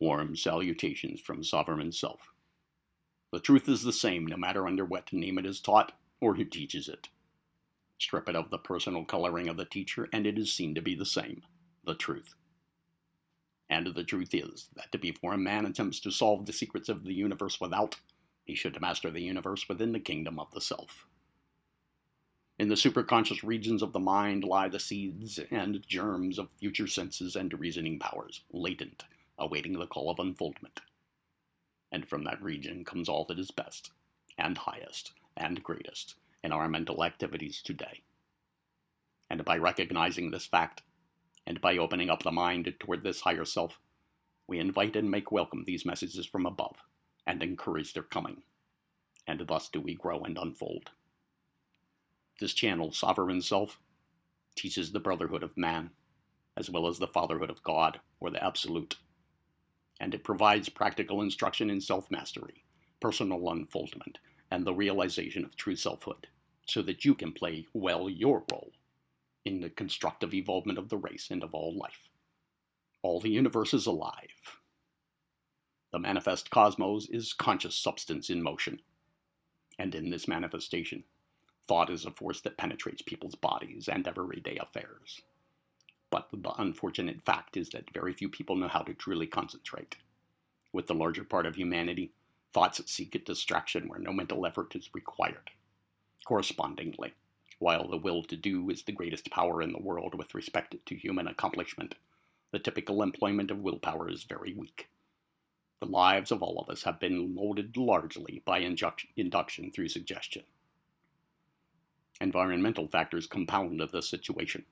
Warm salutations from Sovereign Self. The truth is the same no matter under what name it is taught or who teaches it. Strip it of the personal coloring of the teacher, and it is seen to be the same, the truth. And the truth is that before a man attempts to solve the secrets of the universe without, he should master the universe within the kingdom of the self. In the superconscious regions of the mind lie the seeds and germs of future senses and reasoning powers, latent, awaiting the call of unfoldment. And from that region comes all that is best, and highest, and greatest in our mental activities today. And by recognizing this fact, and by opening up the mind toward this higher self, we invite and make welcome these messages from above, and encourage their coming. And thus do we grow and unfold. This channel, Sovereign Self, teaches the brotherhood of man, as well as the fatherhood of God, or the Absolute. And it provides practical instruction in self-mastery, personal unfoldment, and the realization of true selfhood, so that you can play well your role in the constructive evolvement of the race and of all life. All the universe is alive. The manifest cosmos is conscious substance in motion. And in this manifestation, thought is a force that penetrates people's bodies and everyday affairs. But the unfortunate fact is that very few people know how to truly concentrate. With the larger part of humanity, thoughts seek a distraction where no mental effort is required. Correspondingly, while the will to do is the greatest power in the world with respect to human accomplishment, the typical employment of willpower is very weak. The lives of all of us have been molded largely by induction through suggestion. Environmental factors compound this situation.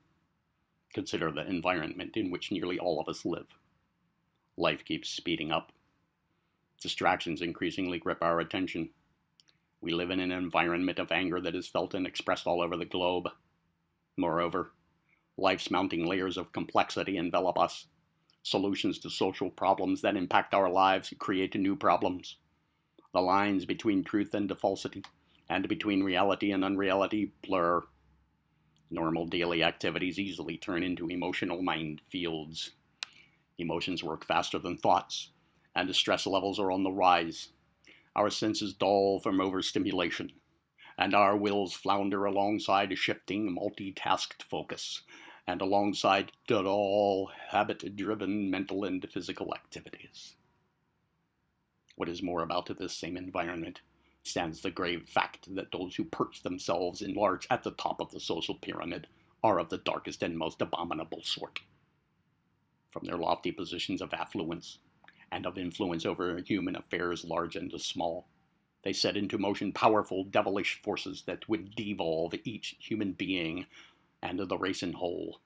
Consider the environment in which nearly all of us live. Life keeps speeding up. Distractions increasingly grip our attention. We live in an environment of anger that is felt and expressed all over the globe. Moreover, life's mounting layers of complexity envelop us. Solutions to social problems that impact our lives create new problems. The lines between truth and falsity, and between reality and unreality, blur. Normal daily activities easily turn into emotional minefields. Emotions work faster than thoughts, and the stress levels are on the rise. Our senses dull from overstimulation, and our wills flounder alongside a shifting, multitasked focus, and alongside all habit-driven mental and physical activities. What is more, about this same environment stands the grave fact that those who perch themselves in large at the top of the social pyramid are of the darkest and most abominable sort. From their lofty positions of affluence and of influence over human affairs large and small, they set into motion powerful, devilish forces that would devolve each human being and the race in whole,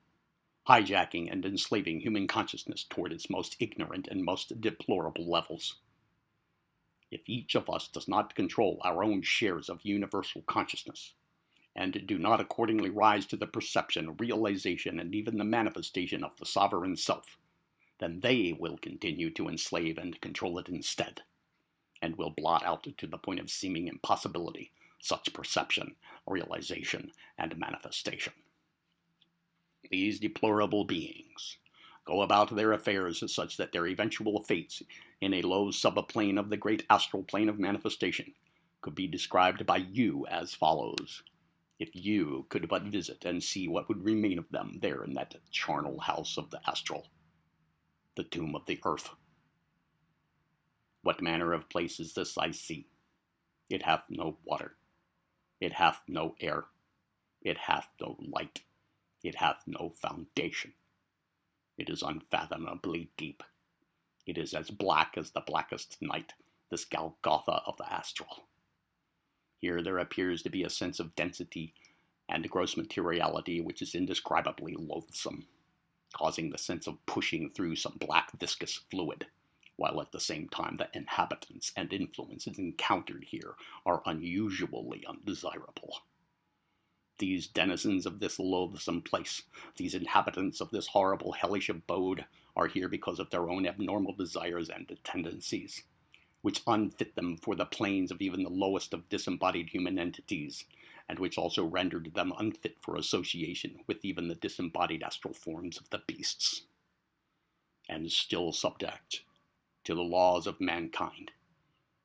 hijacking and enslaving human consciousness toward its most ignorant and most deplorable levels. If each of us does not control our own shares of universal consciousness, and do not accordingly rise to the perception, realization, and even the manifestation of the sovereign self, then they will continue to enslave and control it instead, and will blot out to the point of seeming impossibility such perception, realization, and manifestation. These deplorable beings go about their affairs such that their eventual fates in a low subplane of the great astral plane of manifestation could be described by you as follows, if you could but visit and see what would remain of them there in that charnel house of the astral, the tomb of the earth. What manner of place is this I see? It hath no water, it hath no air, it hath no light, it hath no foundation. It is unfathomably deep. It is as black as the blackest night, this Golgotha of the astral. Here there appears to be a sense of density and gross materiality which is indescribably loathsome, causing the sense of pushing through some black viscous fluid, while at the same time the inhabitants and influences encountered here are unusually undesirable. These denizens of this loathsome place, these inhabitants of this horrible hellish abode, are here because of their own abnormal desires and tendencies, which unfit them for the planes of even the lowest of disembodied human entities, and which also rendered them unfit for association with even the disembodied astral forms of the beasts. and still subject to the laws of mankind.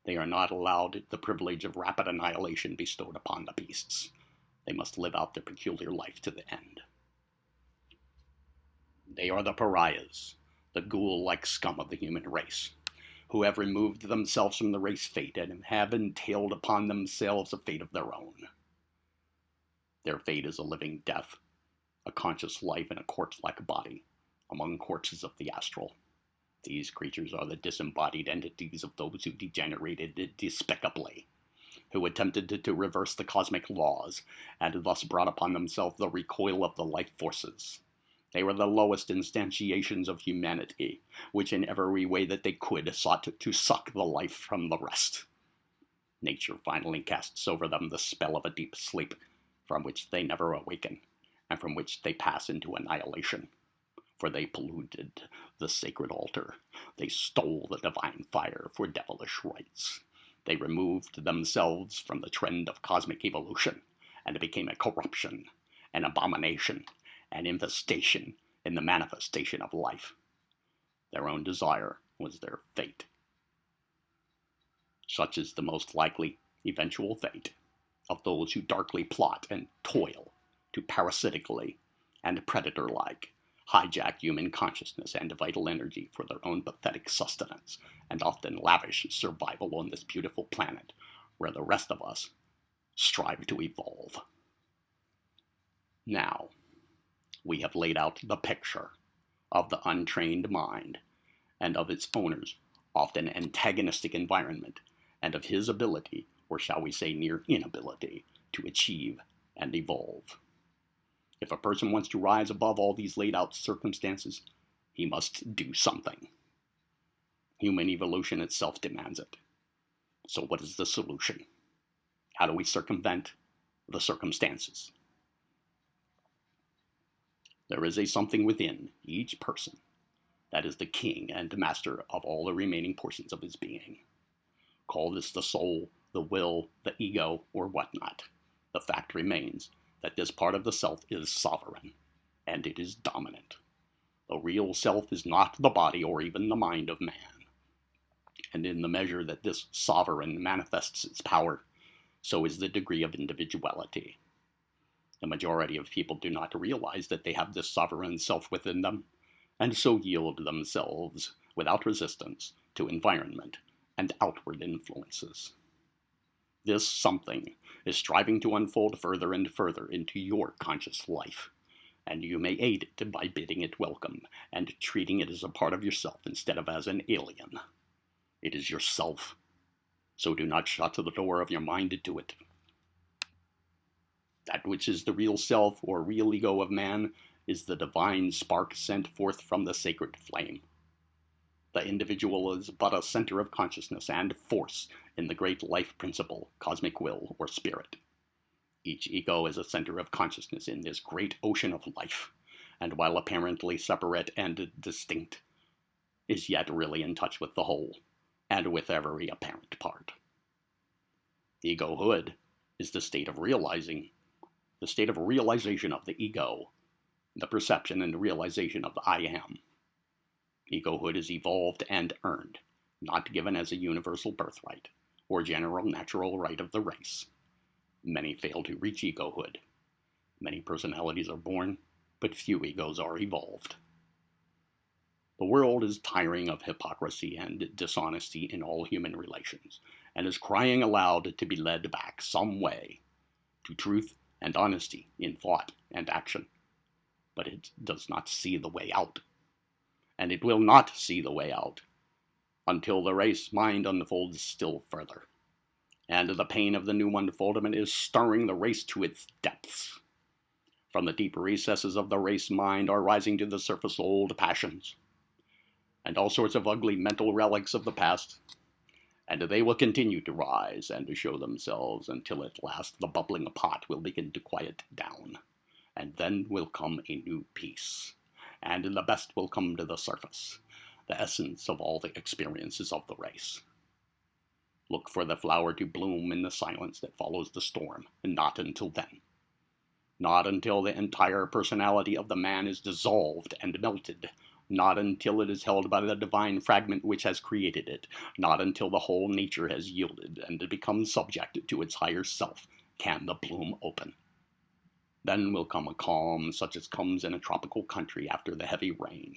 They are not allowed the privilege of rapid annihilation bestowed upon the beasts. They must live out their peculiar life to the end. They are the pariahs, the ghoul-like scum of the human race, who have removed themselves from the race fate and have entailed upon themselves a fate of their own. Their fate is a living death, a conscious life in a corpse-like body, among corpses of the astral. These creatures are the disembodied entities of those who degenerated despicably, who attempted to reverse the cosmic laws, and thus brought upon themselves the recoil of the life forces. They were the lowest instantiations of humanity, which in every way that they could sought to suck the life from the rest. Nature finally casts over them the spell of a deep sleep, from which they never awaken, and from which they pass into annihilation. For they polluted the sacred altar. They stole the divine fire for devilish rites. They removed themselves from the trend of cosmic evolution, and became a corruption, an abomination, an infestation in the manifestation of life. Their own desire was their fate. Such is the most likely eventual fate of those who darkly plot and toil to parasitically and predator-like hijack human consciousness and vital energy for their own pathetic sustenance, and often lavish survival on this beautiful planet where the rest of us strive to evolve. Now, we have laid out the picture of the untrained mind and of its owner's often antagonistic environment, and of his ability, or shall we say near inability, to achieve and evolve. If a person wants to rise above all these laid out circumstances, he must do something. Human evolution itself demands it. So what is the solution? How do we circumvent the circumstances? There is a something within each person that is the king and master of all the remaining portions of his being. Call this the soul, the will, the ego, or whatnot. The fact remains that this part of the self is sovereign, and it is dominant. The real self is not the body or even the mind of man. And in the measure that this sovereign manifests its power, so is the degree of individuality. The majority of people do not realize that they have this sovereign self within them, and so yield themselves, without resistance, to environment and outward influences. This something is striving to unfold further and further into your conscious life, and you may aid it by bidding it welcome and treating it as a part of yourself instead of as an alien. It is yourself, so do not shut the door of your mind to it. That which is the real self or real ego of man is the divine spark sent forth from the sacred flame. The individual is but a center of consciousness and force in the great life principle, cosmic will, or spirit. Each ego is a center of consciousness in this great ocean of life, and while apparently separate and distinct, is yet really in touch with the whole, and with every apparent part. Egohood is the state of realization of the ego, the perception and realization of the I am. Egohood is evolved and earned, not given as a universal birthright or general natural right of the race. Many fail to reach egohood. Many personalities are born, but few egos are evolved. The world is tiring of hypocrisy and dishonesty in all human relations, and is crying aloud to be led back some way to truth and honesty in thought and action. But it does not see the way out. And it will not see the way out until the race mind unfolds still further. And the pain of the new unfoldment is stirring the race to its depths. From the deep recesses of the race mind are rising to the surface old passions, and all sorts of ugly mental relics of the past, and they will continue to rise and to show themselves until at last the bubbling pot will begin to quiet down, and then will come a new peace. And the best will come to the surface, the essence of all the experiences of the race. Look for the flower to bloom in the silence that follows the storm, and not until then. Not until the entire personality of the man is dissolved and melted, not until it is held by the divine fragment which has created it, not until the whole nature has yielded and becomes subject to its higher self, can the bloom open. Then will come a calm such as comes in a tropical country after the heavy rain,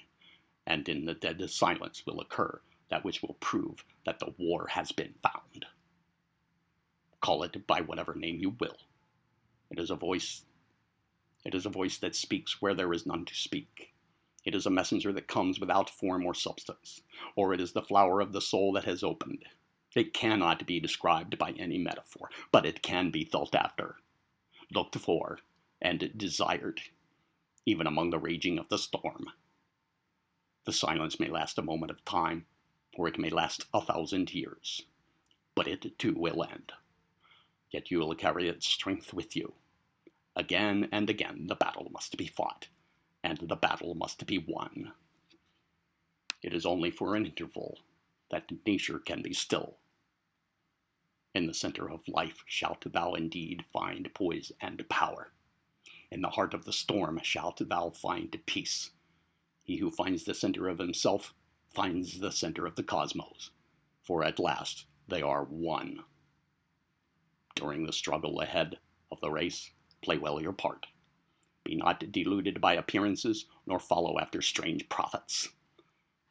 and in the dead silence will occur that which will prove that the war has been found. Call it by whatever name you will. It is a voice that speaks where there is none to speak. It is a messenger that comes without form or substance, or it is the flower of the soul that has opened. It cannot be described by any metaphor, but it can be felt after, looked for, and desired, even among the raging of the storm. The silence may last a moment of time, or it may last 1,000 years, but it too will end. Yet you will carry its strength with you. Again and again the battle must be fought, and the battle must be won. It is only for an interval that nature can be still. In the center of life shalt thou indeed find poise and power. In the heart of the storm shalt thou find peace. He who finds the center of himself finds the center of the cosmos, for at last they are one. During the struggle ahead of the race, play well your part. Be not deluded by appearances, nor follow after strange prophets.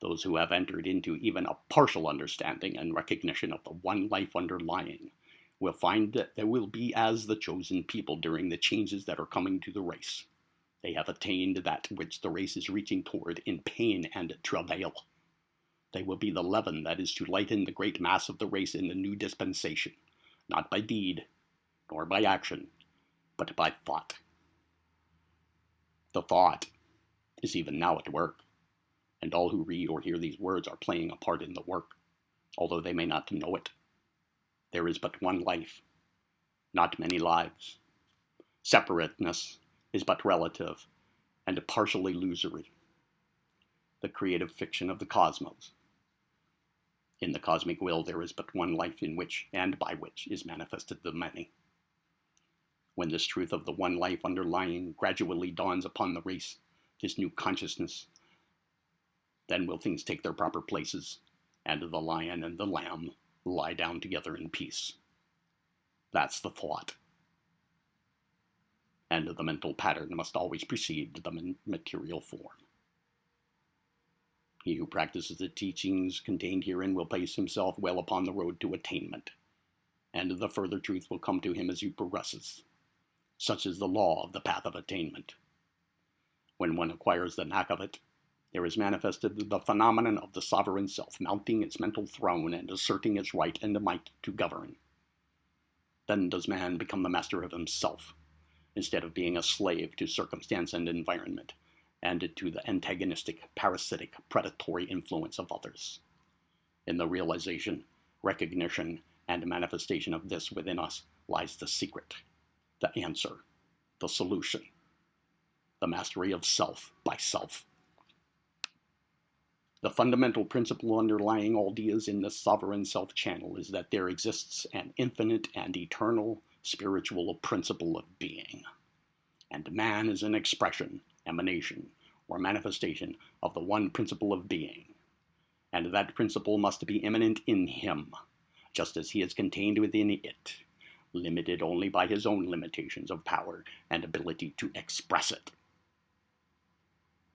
Those who have entered into even a partial understanding and recognition of the one life underlying will find that they will be as the chosen people during the changes that are coming to the race. They have attained that which the race is reaching toward in pain and travail. They will be the leaven that is to lighten the great mass of the race in the new dispensation, not by deed, nor by action, but by thought. The thought is even now at work, and all who read or hear these words are playing a part in the work, although they may not know it. There is but one life, not many lives. Separateness is but relative and partially illusory. The creative fiction of the cosmos. In the cosmic will there is but one life in which and by which is manifested the many. When this truth of the one life underlying gradually dawns upon the race, this new consciousness, then will things take their proper places, and the lion and the lamb lie down together in peace. That's the thought. And the mental pattern must always precede the material form. He who practices the teachings contained herein will place himself well upon the road to attainment, and the further truth will come to him as he progresses. Such is the law of the path of attainment. When one acquires the knack of it, there is manifested the phenomenon of the sovereign self mounting its mental throne and asserting its right and might to govern. Then does man become the master of himself, instead of being a slave to circumstance and environment, and to the antagonistic, parasitic, predatory influence of others. In the realization, recognition, and manifestation of this within us lies the secret, the answer, the solution, the mastery of self by self. The fundamental principle underlying all ideas in the sovereign self channel is that there exists an infinite and eternal spiritual principle of being, and man is an expression, emanation, or manifestation of the one principle of being, and that principle must be immanent in him, just as he is contained within it, limited only by his own limitations of power and ability to express it.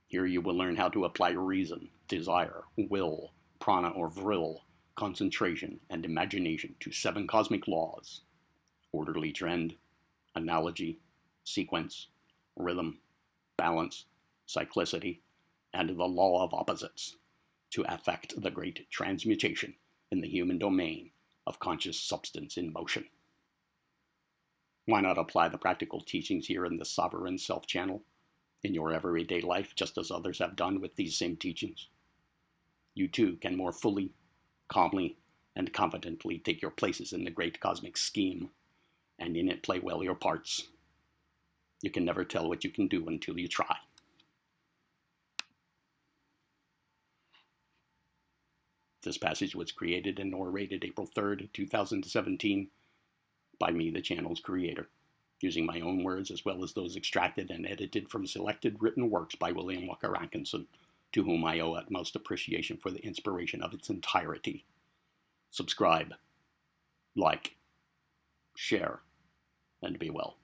Here you will learn how to apply reason, desire, will, prana or vril, concentration, and imagination to 7 cosmic laws: orderly trend, analogy, sequence, rhythm, balance, cyclicity, and the law of opposites, to effect the great transmutation in the human domain of conscious substance in motion. Why not apply the practical teachings here in the sovereign self channel in your everyday life, just as others have done with these same teachings? You too can more fully, calmly, and confidently take your places in the great cosmic scheme, and in it play well your parts. You can never tell what you can do until you try. This passage was created and narrated April 3rd, 2017, by me, the channel's creator, using my own words as well as those extracted and edited from selected written works by William Walker Atkinson, to whom I owe utmost appreciation for the inspiration of its entirety. Subscribe, like, share, and be well.